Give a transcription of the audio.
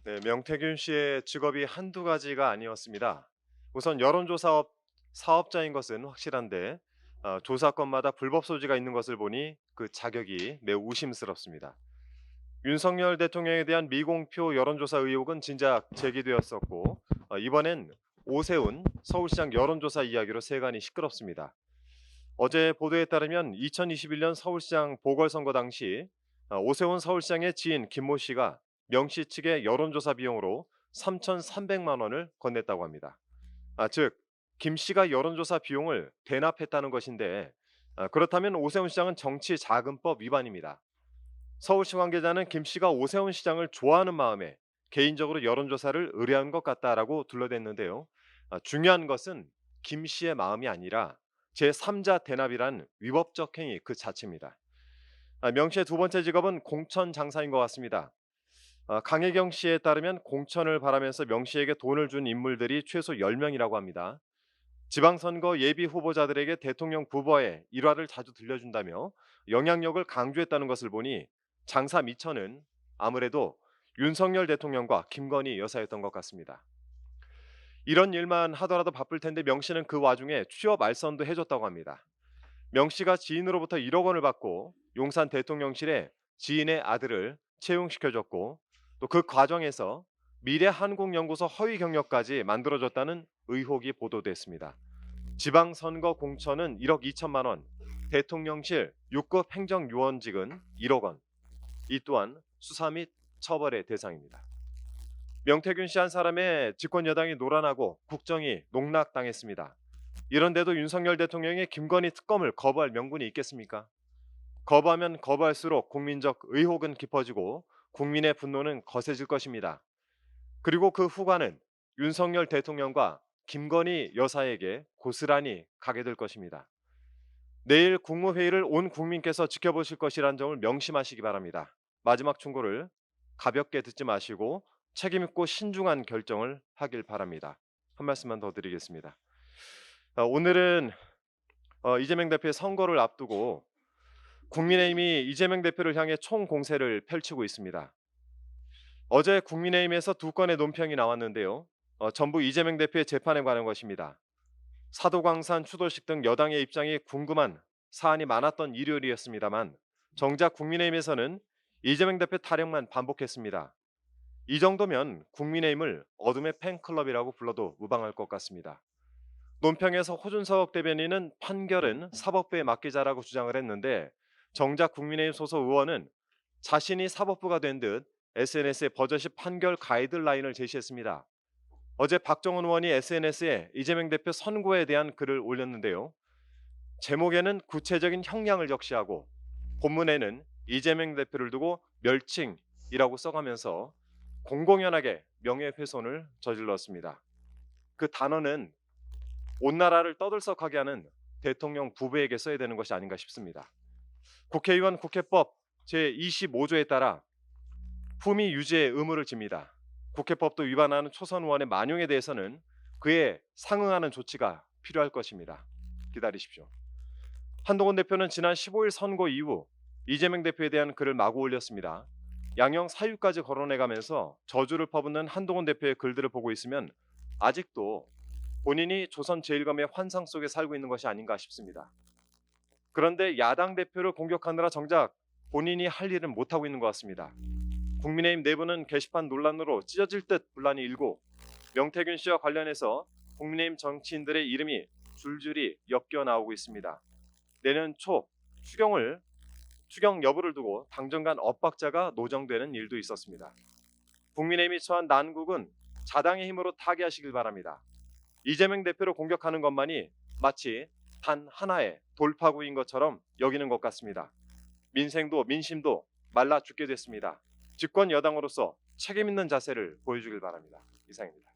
네, 명태균 씨의 직업이 한두 가지가 아니었습니다. 우선 여론조사 사업자인 것은 확실한데 조사건마다 불법 소지가 있는 것을 보니 그 자격이 매우 의심스럽습니다. 윤석열 대통령에 대한 미공표 여론조사 의혹은 진작 제기되었었고 이번엔 오세훈 서울시장 여론조사 이야기로 세간이 시끄럽습니다. 어제 보도에 따르면 2021년 서울시장 보궐선거 당시 오세훈 서울시장의 지인 김모 씨가 명시 측의 여론조사 비용으로 3,300만 원을 건넸다고 합니다. 즉, 김 씨가 여론조사 비용을 대납했다는 것인데 그렇다면 오세훈 시장은 정치자금법 위반입니다. 서울시 관계자는 김 씨가 오세훈 시장을 좋아하는 마음에 개인적으로 여론조사를 의뢰한 것 같다라고 둘러댔는데요. 중요한 것은 김 씨의 마음이 아니라 제3자 대납이란 위법적 행위 그 자체입니다. 명 씨의 두 번째 직업은 공천 장사인 것 같습니다. 강혜경 씨에 따르면 공천을 바라면서 명 씨에게 돈을 준 인물들이 최소 10명이라고 합니다. 지방선거 예비 후보자들에게 대통령 부부의 일화를 자주 들려준다며 영향력을 강조했다는 것을 보니 장사 미천은 아무래도 윤석열 대통령과 김건희 여사였던 것 같습니다. 이런 일만 하더라도 바쁠 텐데 명 씨는 그 와중에 취업 알선도 해줬다고 합니다. 명 씨가 지인으로부터 1억 원을 받고 용산 대통령실에 지인의 아들을 채용시켜줬고 또 그 과정에서 미래한국연구소 허위 경력까지 만들어줬다는 의혹이 보도됐습니다. 지방선거 공천은 1억 2천만 원, 대통령실 6급 행정요원직은 1억 원. 이 또한 수사 및 처벌의 대상입니다. 명태균 씨 한 사람의 집권 여당이 노란하고 국정이 농락당했습니다. 이런데도 윤석열 대통령이 김건희 특검을 거부할 명분이 있겠습니까? 거부하면 거부할수록 국민적 의혹은 깊어지고 국민의 분노는 거세질 것입니다. 그리고 그 후과는 윤석열 대통령과 김건희 여사에게 고스란히 가게 될 것입니다. 내일 국무회의를 온 국민께서 지켜보실 것이란 점을 명심하시기 바랍니다. 마지막 충고를 가볍게 듣지 마시고 책임있고 신중한 결정을 하길 바랍니다. 한 말씀만 더 드리겠습니다. 오늘은 이재명 대표의 선거를 앞두고 국민의힘이 이재명 대표를 향해 총공세를 펼치고 있습니다. 어제 국민의힘에서 두 건의 논평이 나왔는데요. 전부 이재명 대표의 재판에 관한 것입니다. 사도광산 추도식 등 여당의 입장이 궁금한 사안이 많았던 일요일이었습니다만 정작 국민의힘에서는 이재명 대표 타령만 반복했습니다. 이 정도면 국민의힘을 어둠의 팬클럽이라고 불러도 무방할 것 같습니다. 논평에서 호준석 대변인은 판결은 사법부에 맡기자라고 주장을 했는데 정작 국민의힘 소속 의원은 자신이 사법부가 된 듯 SNS에 버젓이 판결 가이드라인을 제시했습니다. 어제 박정원 의원이 SNS에 이재명 대표 선고에 대한 글을 올렸는데요. 제목에는 구체적인 형량을 적시하고 본문에는 이재명 대표를 두고 멸칭이라고 써가면서 공공연하게 명예훼손을 저질렀습니다. 그 단어는 온 나라를 떠들썩하게 하는 대통령 부부에게 써야 되는 것이 아닌가 싶습니다. 국회의원 국회법 제25조에 따라 품위 유지의 의무를 집니다. 국회법도 위반하는 초선 의원의 만용에 대해서는 그에 상응하는 조치가 필요할 것입니다. 기다리십시오. 한동훈 대표는 지난 15일 선거 이후 이재명 대표에 대한 글을 마구 올렸습니다. 양형 사유까지 거론해가면서 저주를 퍼붓는 한동훈 대표의 글들을 보고 있으면 아직도 본인이 조선 제1검의 환상 속에 살고 있는 것이 아닌가 싶습니다. 그런데 야당 대표를 공격하느라 정작 본인이 할 일은 못하고 있는 것 같습니다. 국민의힘 내부는 게시판 논란으로 찢어질 듯 분란이 일고 명태균 씨와 관련해서 국민의힘 정치인들의 이름이 줄줄이 엮여 나오고 있습니다. 내년 초 추경 여부를 두고 당정 간 엇박자가 노정되는 일도 있었습니다. 국민의힘이 처한 난국은 자당의 힘으로 타개하시길 바랍니다. 이재명 대표를 공격하는 것만이 마치 단 하나의 돌파구인 것처럼 여기는 것 같습니다. 민생도 민심도 말라 죽게 됐습니다. 집권 여당으로서 책임 있는 자세를 보여주길 바랍니다. 이상입니다.